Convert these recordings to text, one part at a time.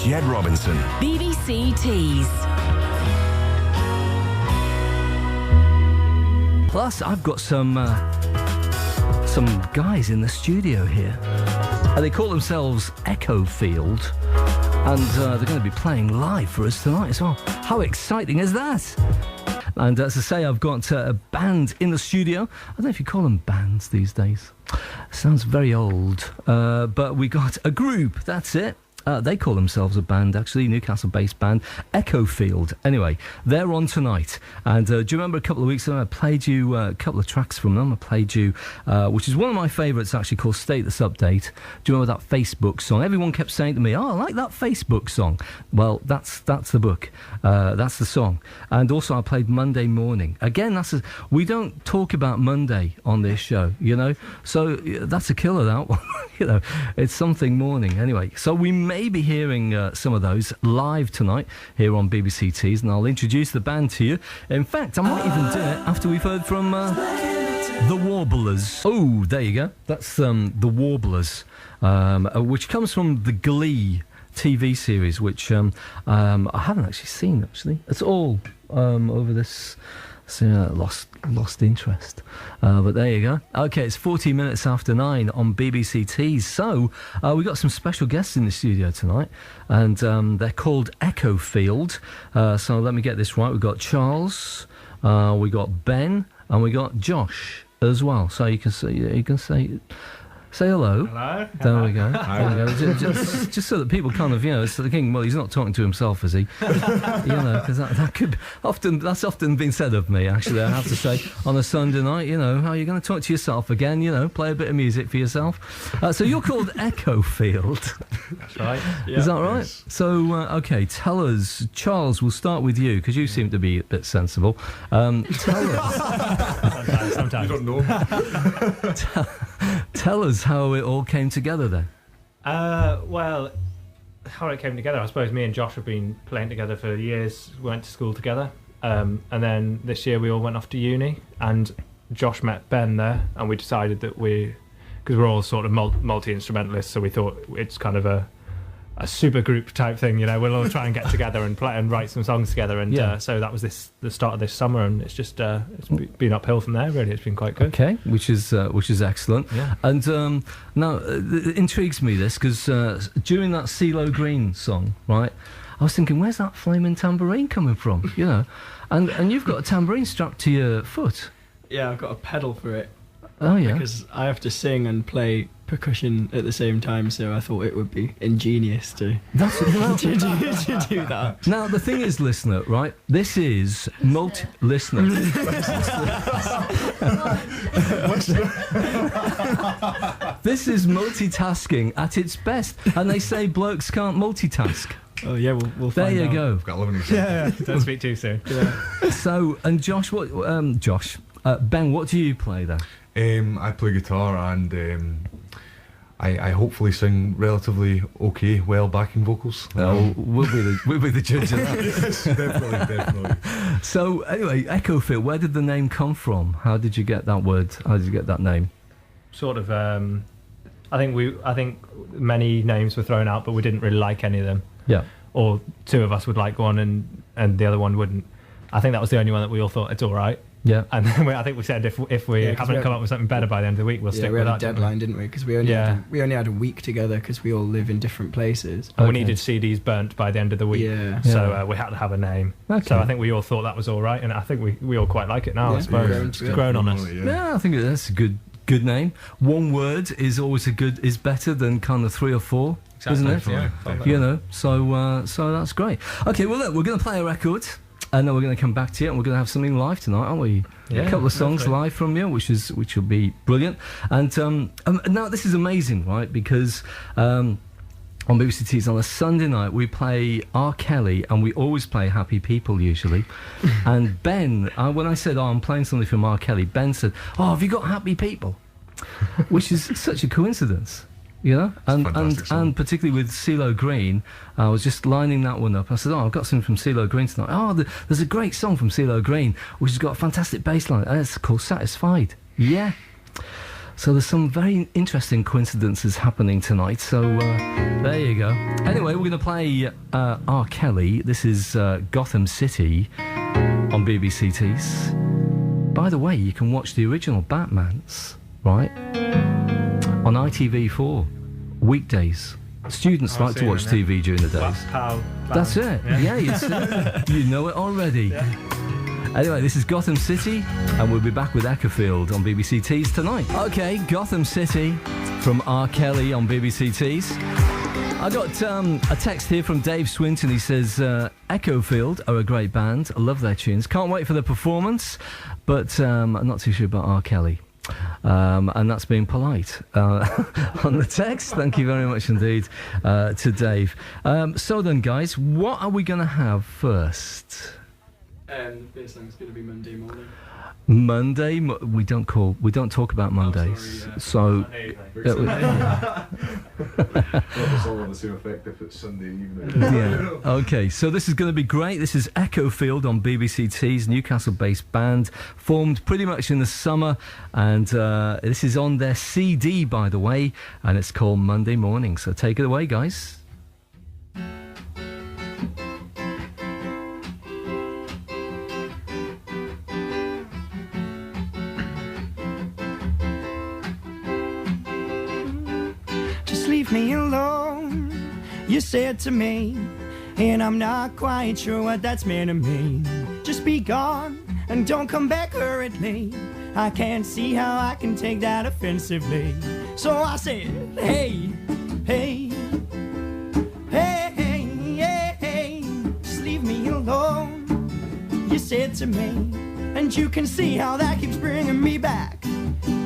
Ged Robinson. BBC Tees. Plus, I've got some guys in the studio here. They call themselves Echofield, and they're going to be playing live for us tonight as well. How exciting is that? And as I say, I've got a band in the studio. I don't know if you call them bands these days. Sounds very old. But we got a group, that's it. They call themselves a band, actually, Newcastle-based band, Echofield. Anyway, they're on tonight. And do you remember a couple of weeks ago I played you a couple of tracks from them? I played you, which is one of my favourites, actually, called Status Update. Do you remember that Facebook song? Everyone kept saying to me, oh, I like that Facebook song. Well, that's the book. That's the song. And also I played Monday Morning. Again, we don't talk about Monday on this show, you know? So that's a killer, that one. You know, it's something morning. Anyway, so we may be hearing some of those live tonight here on BBC Tees, and I'll introduce the band to you. In fact, I might even do it after we've heard from the Warblers. Oh, there you go. That's the Warblers, which comes from the Glee TV series, which I haven't actually seen, actually. It's all over this... lost interest. But there you go. Okay, it's 14 minutes after 9 on BBC Tees. So, we've got some special guests in the studio tonight, and they're called Echofield. So let me get this right. We've got Charles, we got Ben, and we got Josh as well. So you can say hello. Hello. There we go. There we go. Just so that people kind of, you know, so thinking, well, he's not talking to himself, is he? You know, because that could that's often been said of me, actually, I have to say, on a Sunday night, you know, how are you going to talk to yourself again, you know, play a bit of music for yourself. So you're called Echofield. That's right. Is that right? Yes. So, okay, tell us, Charles, we'll start with you, because you seem to be a bit sensible. Tell us. Sometimes. You don't know. Tell us how it all came together then. Well, how it came together, I suppose me and Josh have been playing together for years. We went to school together. And then this year we all went off to uni, and Josh met Ben there, and we decided that because we're all sort of multi-instrumentalists, so we thought it's kind of a super group type thing, you know. We'll all try and get together and play and write some songs together, and so that was the start of this summer, and it's just it's been uphill from there. Really, it's been quite good. Okay, which is excellent. Yeah. And now it intrigues me this, because during that CeeLo Green song, right, I was thinking, where's that flaming tambourine coming from? You know, and you've got a tambourine strapped to your foot. Yeah, I've got a pedal for it. Oh yeah. Because I have to sing and play percussion at the same time, so I thought it would be ingenious to do that. Now the thing is, listener, right? This is listener. This is multitasking at its best, and they say blokes can't multitask. Oh yeah, we'll there find you out. go. I've got 11 Yeah, don't speak too soon. Yeah. So, and Josh, Ben, what do you play then? I play guitar, and I hopefully sing relatively okay, well backing vocals. We'll be the judge of that. Yes, definitely. So anyway, Echofield, where did the name come from? How did you get that word? How did you get that name? Sort of. I think many names were thrown out, but we didn't really like any of them. Yeah. Or two of us would like one, and the other one wouldn't. I think that was the only one that we all thought it's all right. Yeah. And then I think we said if we haven't come up with something better by the end of the week, we'll stick with that. We had a deadline, didn't we? Because we only had a week together, because we all live in different places. And we needed CDs burnt by the end of the week. Yeah. So we had to have a name. Okay. So I think we all thought that was all right, and I think we all quite like it now. Yeah. I suppose It's grown on us. Yeah, I think that's a good name. One word is always is better than kind of three or four, isn't it? Yeah. You know, so that's great. Okay, well look, we're going to play a record, and then we're going to come back to you, and we're going to have something live tonight, aren't we? Yeah, a couple of songs definitely. live from you, which will be brilliant. And now this is amazing, right? Because on BBC Tees on a Sunday night we play R. Kelly, and we always play Happy People usually. And Ben, when I said, I'm playing something from R. Kelly, Ben said, have you got Happy People? Which is such a coincidence. You know, and particularly with CeeLo Green, I was just lining that one up. I said, I've got something from CeeLo Green tonight. There's a great song from CeeLo Green, which has got a fantastic bass line, and it's called Satisfied. Yeah. So there's some very interesting coincidences happening tonight. So there you go. Anyway, we're going to play R. Kelly. This is Gotham City on BBC Tees. By the way, you can watch the original Batmans, right, on ITV4 weekdays. Students like to watch TV during the days. That's it. Yeah, you see. You know it already. Yeah. Anyway, this is Gotham City, and we'll be back with Echofield on BBC Tees tonight. Okay, Gotham City from R. Kelly on BBC Tees. I got a text here from Dave Swinton. He says, Echofield are a great band. I love their tunes. Can't wait for the performance, but I'm not too sure about R. Kelly. And that's being polite on the text. Thank you very much indeed to Dave. So then, guys, what are we going to have first? The first song's going to be Monday Morning. Monday? We don't talk about Mondays. Oh, sorry, Not all on the same effect if it's Sunday evening. Yeah. Okay, so this is going to be great. This is Echofield on BBC Tees, Newcastle-based band, formed pretty much in the summer, and this is on their CD, by the way, and it's called Monday Morning. So take it away, guys. Leave me alone, you said to me, and I'm not quite sure what that's meant to mean. Just be gone and don't come back hurriedly. I can't see how I can take that offensively. So I said, hey, hey, hey, hey, hey, just leave me alone, you said to me, and you can see how that keeps bringing me back.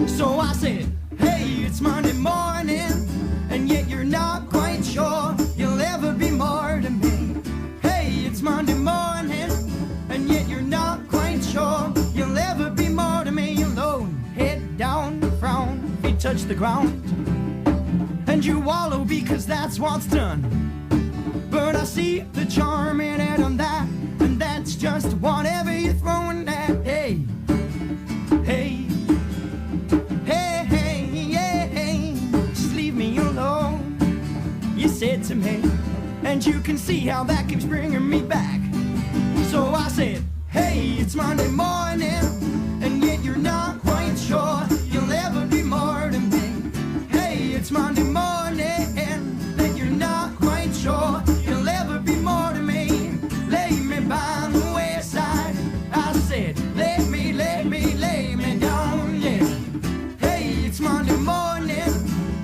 So I said, hey, it's Monday morning, and yet you're not quite sure you'll ever be more to me. Hey, it's Monday morning, and yet you're not quite sure you'll ever be more to me. Alone, head down, frown, feet touch the ground, and you wallow because that's what's done. But I see the charm in it on that, and that's just whatever you're throwing at. Hey, hey, hey, hey, yeah, hey, just leave me alone, you said to me, and you can see how that keeps bringing me back. So I said, hey, it's Monday morning, and yet you're not quite sure you'll ever be more to me. Hey, it's Monday morning, and you're not quite sure you'll ever be more to me. Lay me by the wayside, I said, lay me down, yeah. Hey, it's Monday morning,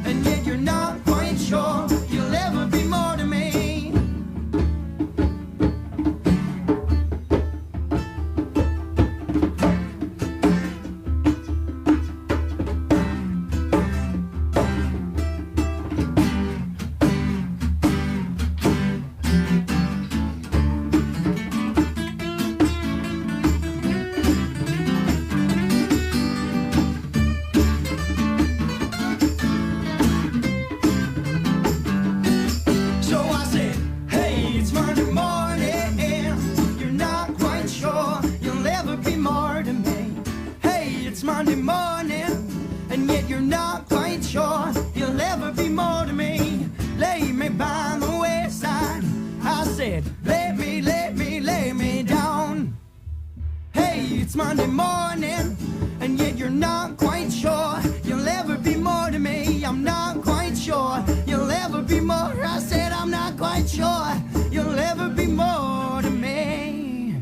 and yet you're not quite sure you'll ever be more to me. Lay me down. Hey, it's Monday morning, and yet you're not quite sure you'll ever be more to me. I'm not quite sure you'll ever be more. I said I'm not quite sure you'll ever be more to me.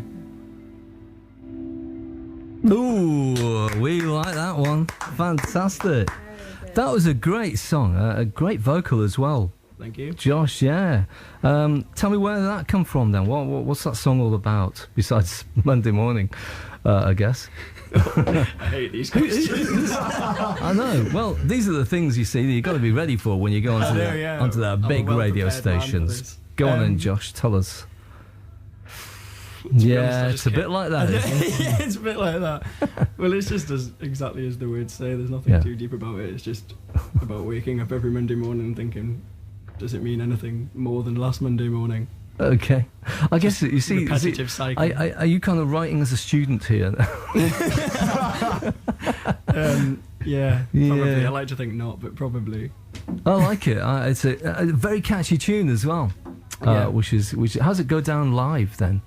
Ooh, we like that one. Fantastic. That was a great song, a great vocal as well. Thank you. Josh, yeah. Tell me where did that come from then? What's that song all about, besides Monday morning, I guess? I hate these questions. I know. Well, these are the things, you see, that you've got to be ready for when you go onto the big radio stations. Go on then, Josh, tell us. Yeah, it's a bit like that, isn't it? Yeah, it's a bit like that. Well, it's just exactly as the words say. There's nothing too deep about it. It's just about waking up every Monday morning and thinking, does it mean anything more than last Monday morning? Okay. I guess, you see... Repetitive cycle. Are you kind of writing as a student here? Yeah, probably. I like to think not, but probably. I like it. It's a very catchy tune as well. Yeah. Which how does it go down live then?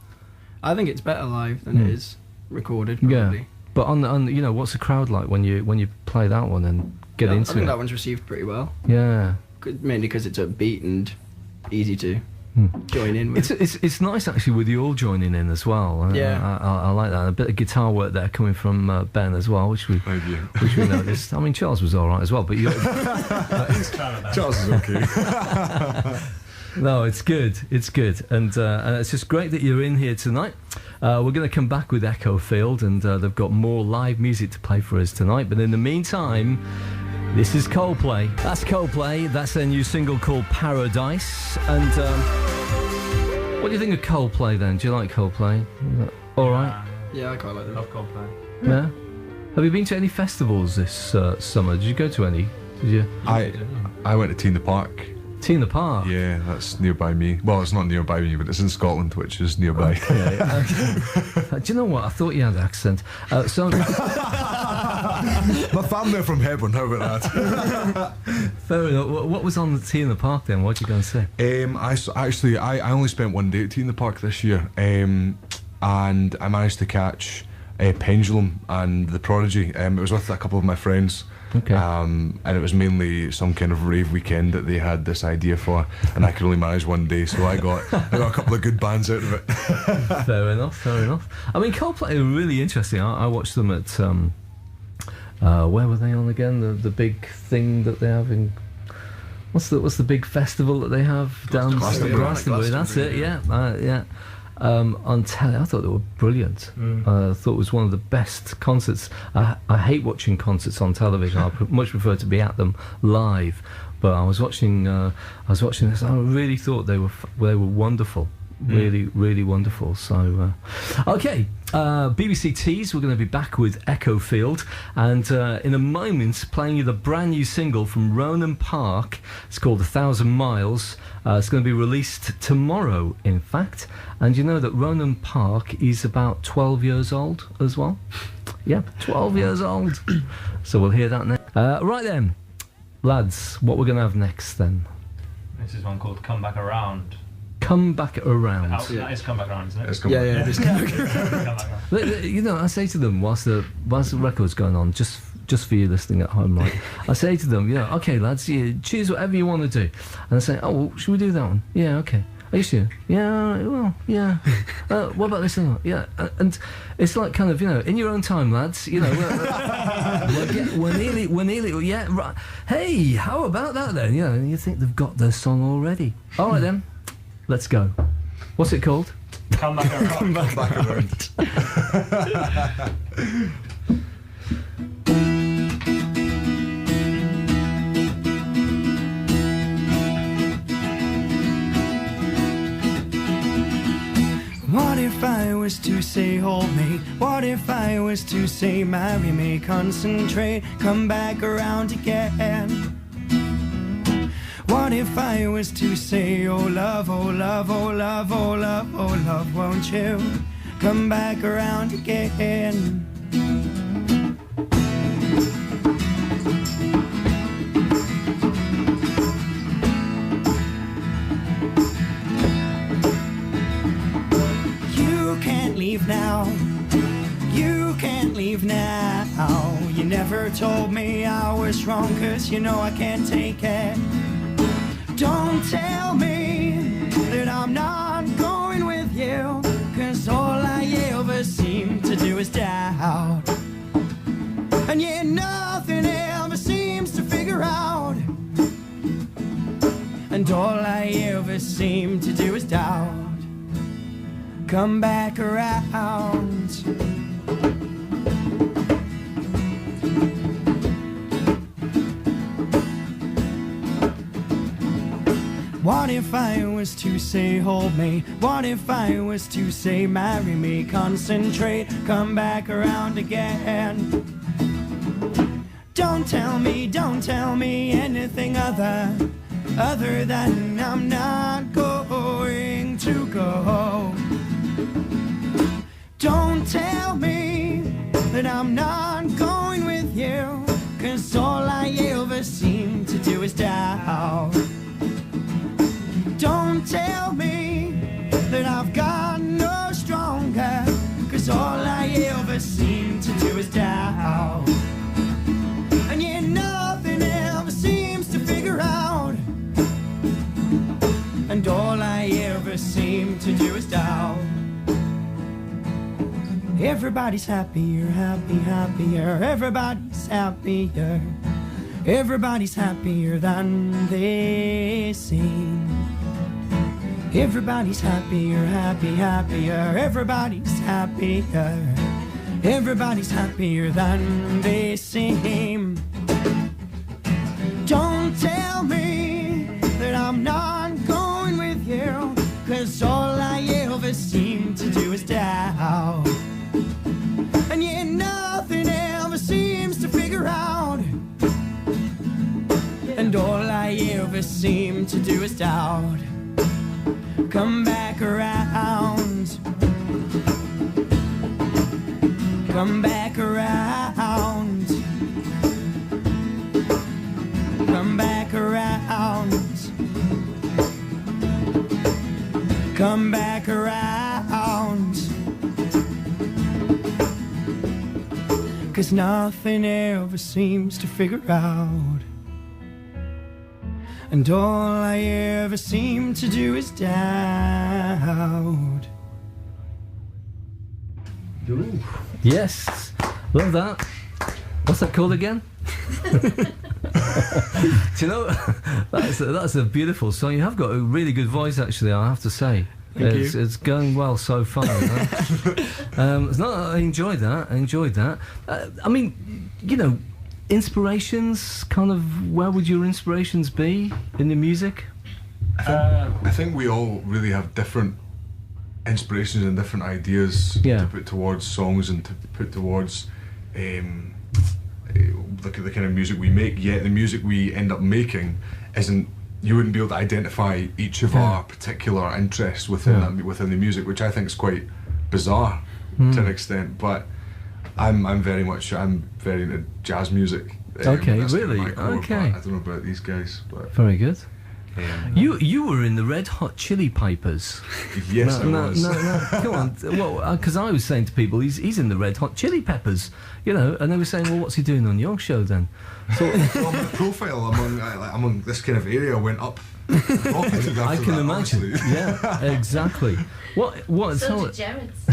I think it's better live than it is recorded. Probably. Yeah. But on what's the crowd like when you play that one and get I into think it? that one's received pretty well. Yeah. Mainly because it's upbeat and easy to join in with. It's nice actually with you all joining in as well. Yeah. I like that. A bit of guitar work there coming from Ben as well, which we noticed. I mean, Charles was all right as well, but Charles is okay. No, it's good. It's good, and it's just great that you're in here tonight. We're going to come back with Echofield, and they've got more live music to play for us tonight. But in the meantime, this is Coldplay. That's Coldplay. That's their new single called Paradise. And what do you think of Coldplay then? Do you like Coldplay? All right. Yeah, I quite like them. Love Coldplay. Yeah. Have you been to any festivals this summer? Did you go to any? Did you? I went to Tea in the Park. Tea in the Park. Yeah, that's nearby me. Well, it's not nearby me, but it's in Scotland, which is nearby. Do you know what? I thought you had an accent. So My family are from Hebron. How about that? fair enough. What was on the Tea in the Park then? What did you go and say? I only spent one day at Tea in the Park this year, and I managed to catch Pendulum and The Prodigy. It was with a couple of my friends. Okay. And it was mainly some kind of rave weekend that they had this idea for, and I could only manage one day, so I got a couple of good bands out of it. Fair enough. I mean, Coldplay are really interesting. I watched them at where were they on again? The big thing that they have in what's the big festival that they have down Glastonbury? That's it. Yeah. On telly, I thought they were brilliant. I thought it was one of the best concerts. I hate watching concerts on television. I much prefer to be at them live. But I was watching this. I really thought they were wonderful. Really, really wonderful. So, okay, BBC Tees. We're going to be back with Echofield, and in a moment, playing you the brand new single from Ronan Park. It's called 1,000 Miles. It's going to be released tomorrow, in fact. And you know that Ronan Park is about 12 years old as well. Yeah, 12 years old. So we'll hear that next. Right then, lads, what we're going to have next then? This is one called Come Back Around. Come Back Around. That is Come Back Around, isn't it? Yeah. Come Back Around. You know, I say to them whilst the record's going on, just for you listening at home, right? I say to them, okay, lads, choose whatever you want to do. And I say, well, should we do that one? Yeah, okay. Are you sure? Yeah, well, yeah. What about this one? Yeah, and it's like kind of, in your own time, lads. We're nearly, yeah, right. Hey, how about that then? And you think they've got their song already. All right then, let's go. What's it called? Come Back Around. Come back around. What if I was to say hold me? What if I was to say marry me? Concentrate, come back around again. What if I was to say oh love, oh love, oh love, oh love, oh love, won't you come back around again? Leave now, you can't leave now. You never told me I was wrong, 'cause you know I can't take it. Don't tell me that I'm not going with you, 'cause all I ever seem to do is doubt. And yeah, nothing ever seems to figure out. And all I ever seem to do is doubt. Come back around. What if I was to say hold me? What if I was to say marry me? Concentrate, come back around again. Don't tell me anything other than I'm not going to go. Don't tell me that I'm not going with you, 'cause all I ever seem to do is doubt. Don't tell me that I've got no stronger, 'cause all I ever seem to do is doubt. And yet nothing ever seems to figure out, and all I ever seem to do is doubt. Everybody's happier, happier, everybody's happier. Everybody's happier than they seem. Everybody's happier, happier, everybody's happier. Everybody's happier than they seem. Don't tell me that I'm not going with you, 'cause all I ever seem to do is doubt. And yet nothing ever seems to figure out, and all I ever seem to do is doubt. Come back around. Come back around. Come back around. Come back around. 'Cause nothing ever seems to figure out, and all I ever seem to do is doubt. Ooh. Yes, love that. What's that called again? Do you know, that's a beautiful song. You have got a really good voice, actually, I have to say. It's going well so far. I enjoyed that. I mean, you know, inspirations, kind of, where would your inspirations be in the music? I think we all really have different inspirations and different ideas to put towards songs and to put towards the kind of music we make, yet the music we end up making isn't, you wouldn't be able to identify each of our particular interests within within the music, which I think is quite bizarre to an extent. But I'm very into jazz music. Okay, that's really? Kind of my core, Okay. I don't know about these guys, but very good. You were in the Red Hot Chili Peppers. Yes, I was. No, come on. Well, because I was saying to people, he's in the Red Hot Chili Peppers, you know, and they were saying, well, what's he doing on your show then? So, well, my profile among this kind of area went up. Rocketed after I can that, imagine. honestly. Yeah, exactly. What? So did Jared's.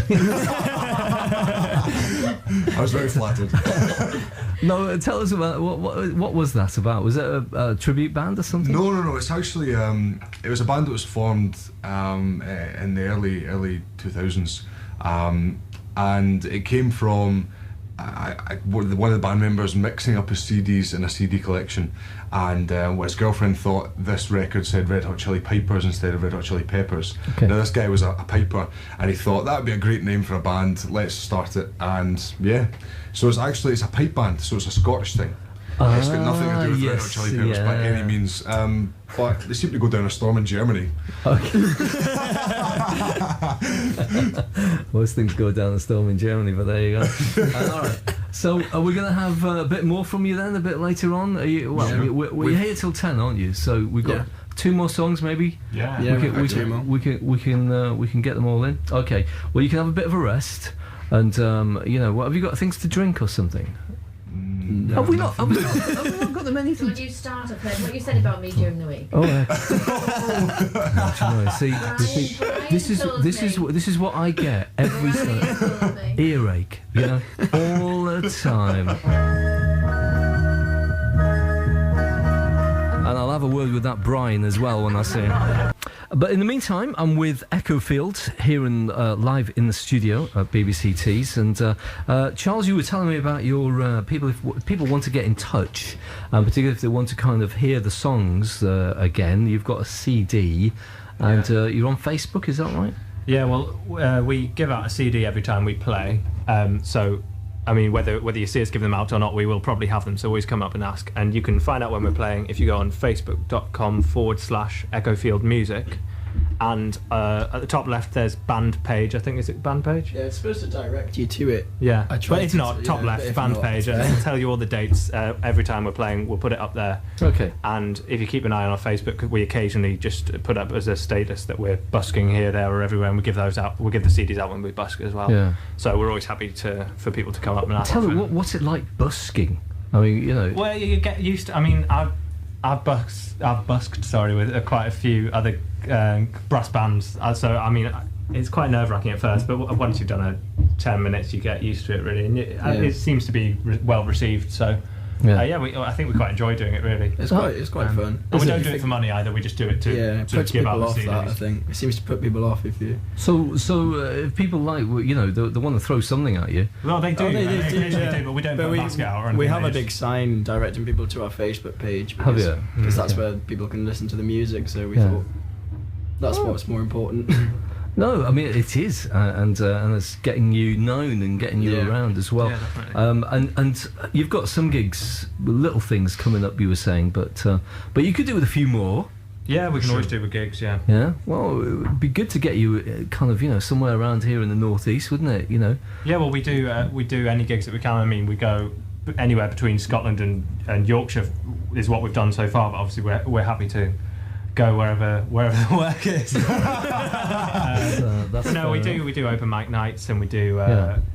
I was very flattered. No, tell us about what was that about? Was it a tribute band or something? No. It's actually it was a band that was formed in the early 2000s, and it came from one of the band members mixing up his CDs in a CD collection, and his girlfriend thought this record said Red Hot Chili Pipers instead of Red Hot Chili Peppers. Okay. Now this guy was a piper, and he thought that would be a great name for a band. Let's start it, and so it's a pipe band, so it's a Scottish thing. It's got nothing to do with Red Hot Chili Peppers by any means, but they seem to go down a storm in Germany. Okay. Most things go down a storm in Germany, but there you go. All right. So are we going to have a bit more from you then, a bit later on? Are you, we're here till 10, aren't you? So we've got 2 more songs, maybe. We can get them all in. Okay. Well, you can have a bit of a rest, and what, have you got things to drink or something? No, have we not got them anything? Would you start off then? What you said about me during the week? Oh, see, this is what I get every Sunday. Earache, all the time. And I'll have a word with that Brian as well when I see him. But in the meantime, I'm with Echofield here live in the studio at BBC Tees. And Charles, you were telling me about your people. If people want to get in touch, particularly if they want to kind of hear the songs again, you've got a CD, and you're on Facebook. Is that right? Yeah. Well, we give out a CD every time we play. So, I mean, whether you see us give them out or not, we will probably have them. So always come up and ask. And you can find out when we're playing if you go on facebook.com/Echofield Music. And at the top left, there's band page. I think, is it band page? Yeah, it's supposed to direct you to it. Yeah, I tried but it's to- not. Top yeah, left, if band not, page, and it'll tell you all the dates every time we're playing. We'll put it up there. Okay. And if you keep an eye on our Facebook, we occasionally just put up as a status that we're busking here, there, or everywhere, and we give those out. We give the CDs out when we busk as well. Yeah. So we're always happy for people to come up and ask. Tell me, for- what's it like busking? I mean, you know. Well, you get used to. I mean, I've busked. Sorry, with quite a few other brass bands. So I mean, it's quite nerve-wracking at first, but once you've done 10 minutes, you get used to it really, and it seems to be well received. So. I think we quite enjoy doing it really. It's quite fun. And we don't do it for money either. We just do it to puts give people out off the that. I CDs. think it seems to put people off if you. So if people like, you know, they want to throw something at you. Well, they do. Oh, they occasionally do, but we don't put a basket out or anything. We have a They big just- sign directing people to our Facebook page. Have Because, you? because that's where people can listen to the music. So we Yeah. thought that's what's more important. No, I mean it is, and it's getting you known and getting you around as well. Yeah, definitely. And you've got some gigs, little things coming up. You were saying, but you could do with a few more. Yeah, we can always do with gigs. Yeah. Yeah. Well, it would be good to get you kind of, you know, somewhere around here in the northeast, wouldn't it? You know. Yeah. Well, we do any gigs that we can. I mean, we go anywhere between Scotland and Yorkshire is what we've done so far. But obviously, we're happy to go wherever the work is. That's No, we fair enough. do open mic nights, and we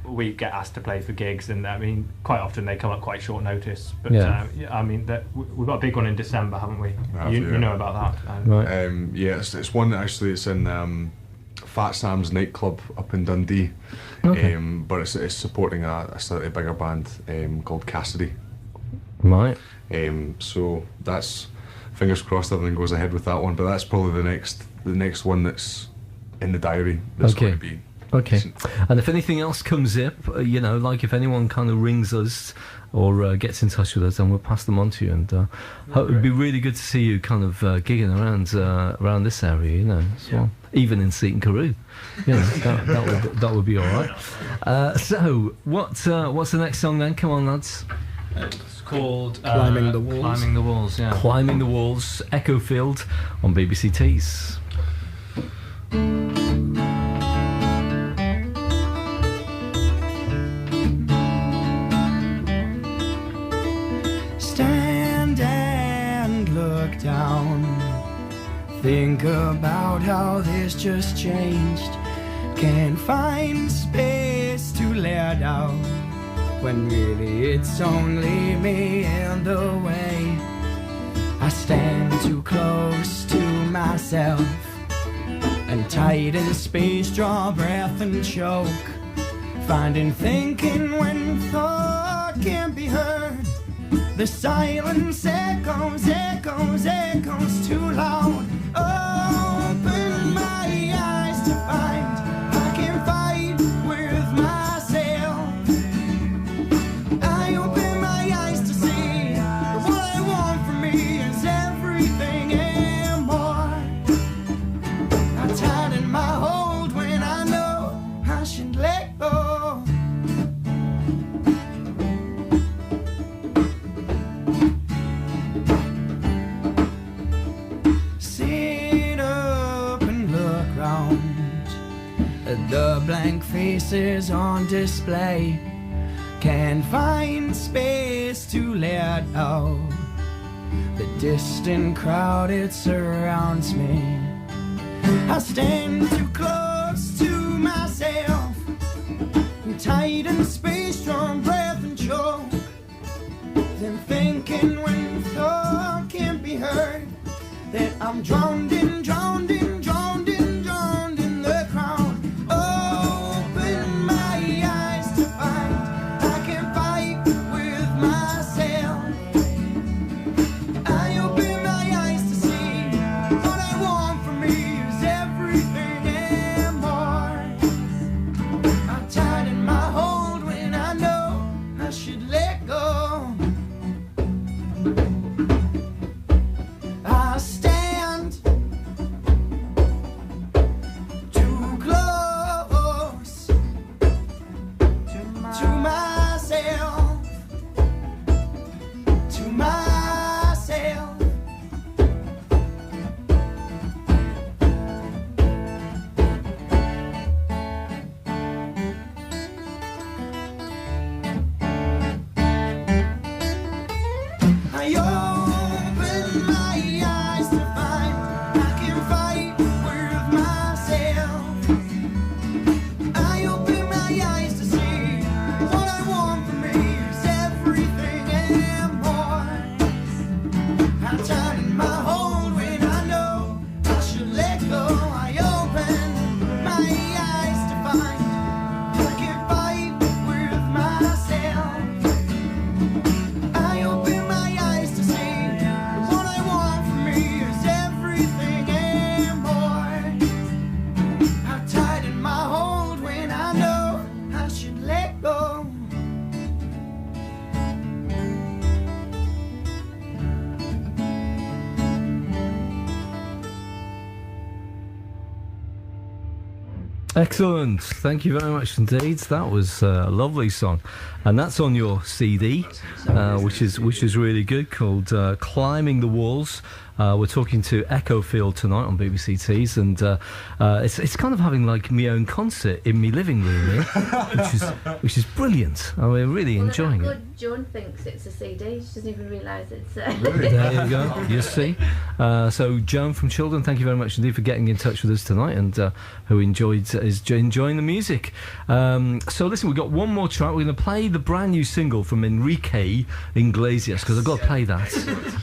we get asked to play for gigs, and I mean quite often they come up quite short notice. But I mean we've got a big one in December, haven't we? You know about that, Right. It's one that actually it's in Fat Sam's nightclub up in Dundee. Okay. But it's supporting a slightly bigger band called Cassidy. Right. So that's, fingers crossed everything goes ahead with that one. But that's probably the next one that's in the diary. That's Okay. going to be Okay. decent. And if anything else comes up, you know, like if anyone kind of rings us or gets in touch with us, then we'll pass them on to you. And it would be really good to see you kind of gigging around this area, you know, as well. Even in Seaton Carew, you know, that would be all right. So what's the next song then? Come on, lads. It's called Climbing the Walls. Climbing the Walls. Yeah. Climbing the Walls, Echofield on BBC Tees. Stand and look down. Think about how this just changed. Can't find space to let out, when really it's only me in the way. I stand too close to myself and tight in space, draw breath and choke. Finding thinking when thought can't be heard. The silence echoes, echoes, echoes too loud. Open my eyes to find I can fight with myself. I open my eyes to see that what I want from me is everything and more. I tighten my hold when I know I should let go. Sit up and look round at the blank faces on display. Can't find space to let out the distant crowd, it surrounds me. I stand too close to myself, tight in space, strong breath and choke. Then thinking when thought can't be heard, that I'm drowned in, drowned in, drowned in, drowned in the crowd. Open my eyes to find I can fight with myself. I open my eyes to see what I want from me is everything and more. I tighten my hold when I know I should let go. I stand Excellent. Thank you very much indeed. That was a lovely song, and that's on your CD, which is really good, called "Climbing the Walls." We're talking to Echofield tonight on BBC Tees, and it's kind of having like my own concert in my living room here, which is brilliant. We're really enjoying it. Joan thinks it's a CD. She doesn't even realise it's. Really? There you go. You see. So Joan from Children, thank you very much indeed for getting in touch with us tonight, and who is enjoying the music. So listen, we've got one more track. We're going to play the brand new single from Enrique Iglesias, because I've got to play that.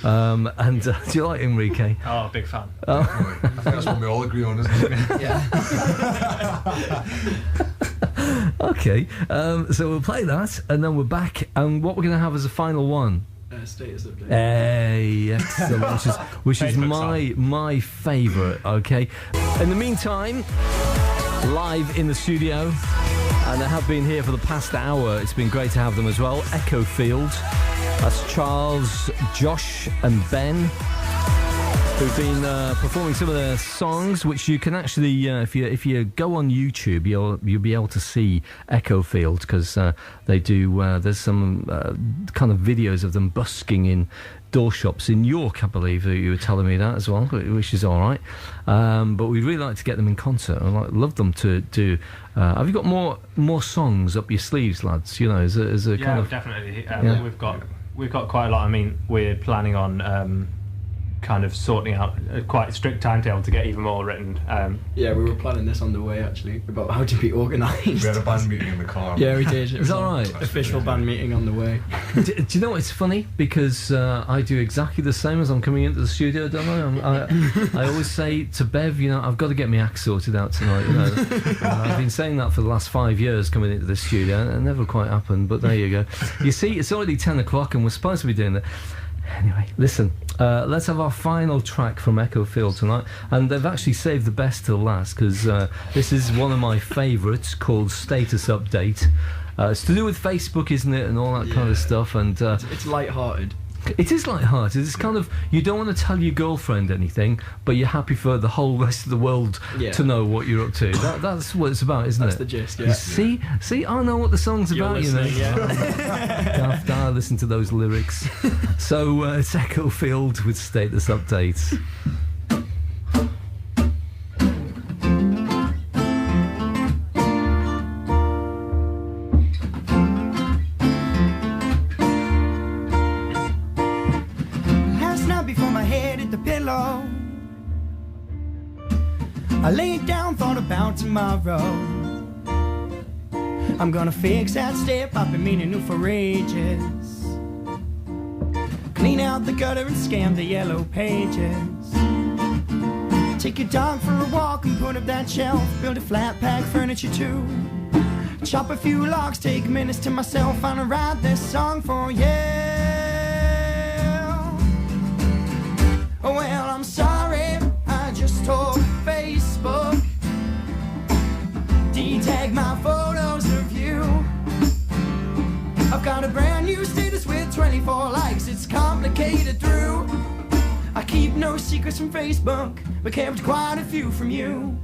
And do you like Enrique? Oh, big fan. I think that's what we all agree on, isn't it? Yeah. Okay, so we'll play that, and then we're back, and what we're going to have as a final one. Status update. Hey, excellent. which is Facebook my favourite. Okay. In the meantime, live in the studio, and they have been here for the past hour. It's been great to have them as well. Echofield. That's Charles, Josh, and Ben, who've been performing some of their songs, which you can actually, if you go on YouTube, you'll be able to see Echofield, because they do. There's some kind of videos of them busking in door shops in York, I believe. You were telling me that as well, which is all right. But we'd really like to get them in concert. I'd love them to do. Have you got more songs up your sleeves, lads? You know, as a kind of definitely. Yeah. We've got quite a lot. I mean, we're planning on. Kind of sorting out a quite strict timetable to get even more written. Yeah, we were planning this on the way actually about how to be organised. We had a band meeting in the car. Yeah, we did. It was all right. Official band meeting on the way. do you know what? It's funny because I do exactly the same as I'm coming into the studio, don't I? I always say to Bev, you know, I've got to get my act sorted out tonight. You know, I've been saying that for the last 5 years coming into the studio, and it never quite happened. But there you go. You see, it's already 10 o'clock, and we're supposed to be doing that. Anyway, listen, let's have our final track from Echofield tonight, and they've actually saved the best till last, because this is one of my favourites, called Status Update. It's to do with Facebook, isn't it, and all that kind of stuff, and It's light-hearted. it is light-hearted. It's kind of, you don't want to tell your girlfriend anything, but you're happy for the whole rest of the world to know what you're up to. That's what it's about, isn't That's it? the gist, yeah. You see, I know what the song's You're about, you know. listening, Daft, I listen to those lyrics. So it's Echofield with Status Updates. Last night before my head hit the pillow, I laid down, thought about tomorrow. I'm gonna fix that step I've been meaning to for ages. Clean out the gutter and scam the yellow pages. Take your dog for a walk and put up that shelf. Build a flat pack furniture too. Chop a few logs, take minutes to myself. I'll write this song for you. Well, I'm sorry, I just told Facebook de-tag my photos of you. I've got a brand new status with 24 likes. It's complicated through. I keep no secrets from Facebook, but kept quite a few from you.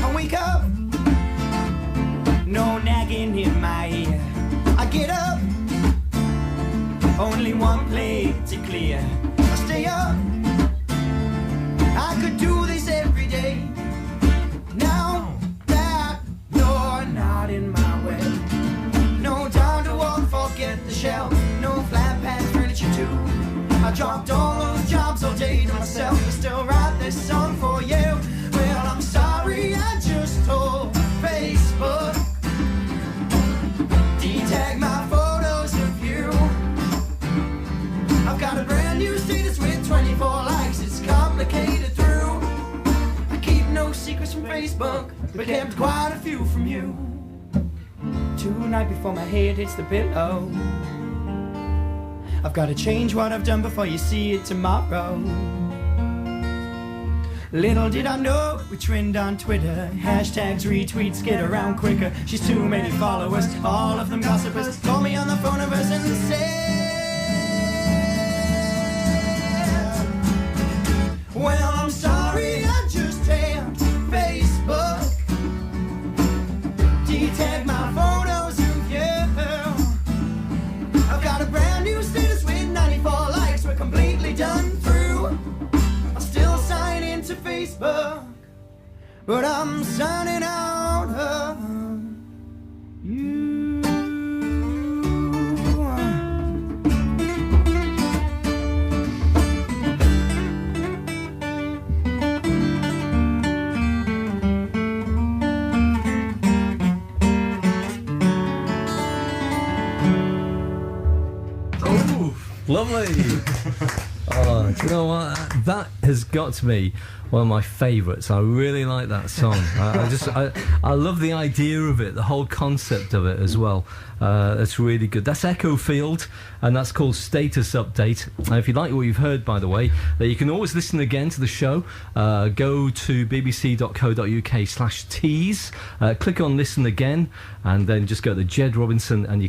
I wake up, no nagging in my ear. I get up, only one plate to clear. I stay up, I could do this every day. Now that you're not in my way, no time to walk, forget the shelf. No flat pack furniture too. I dropped all those jobs all day to myself, but still write this song for you. Well, I'm sorry, I just told Facebook de-tag my photos of you. I've got a brand new status with 24 likes. It's complicated through. I keep no secrets from Facebook, but kept quite a few from you. Tonight before my head hits the pillow, I've got to change what I've done before you see it tomorrow. Little did I know we trend on Twitter. Hashtags, retweets get around quicker. She's too many followers, all of them gossipers. Call me on the phone of us and say but I'm signing out of you. Lovely. Oh, do you know what? That has got to be one of my favourites. I really like that song. I love the idea of it, the whole concept of it as well. That's really good. That's Echofield, and that's called Status Update. If you like what you've heard, by the way, you can always listen again to the show. Go to bbc.co.uk/tease, click on Listen Again, and then just go to Ged Robinson, and you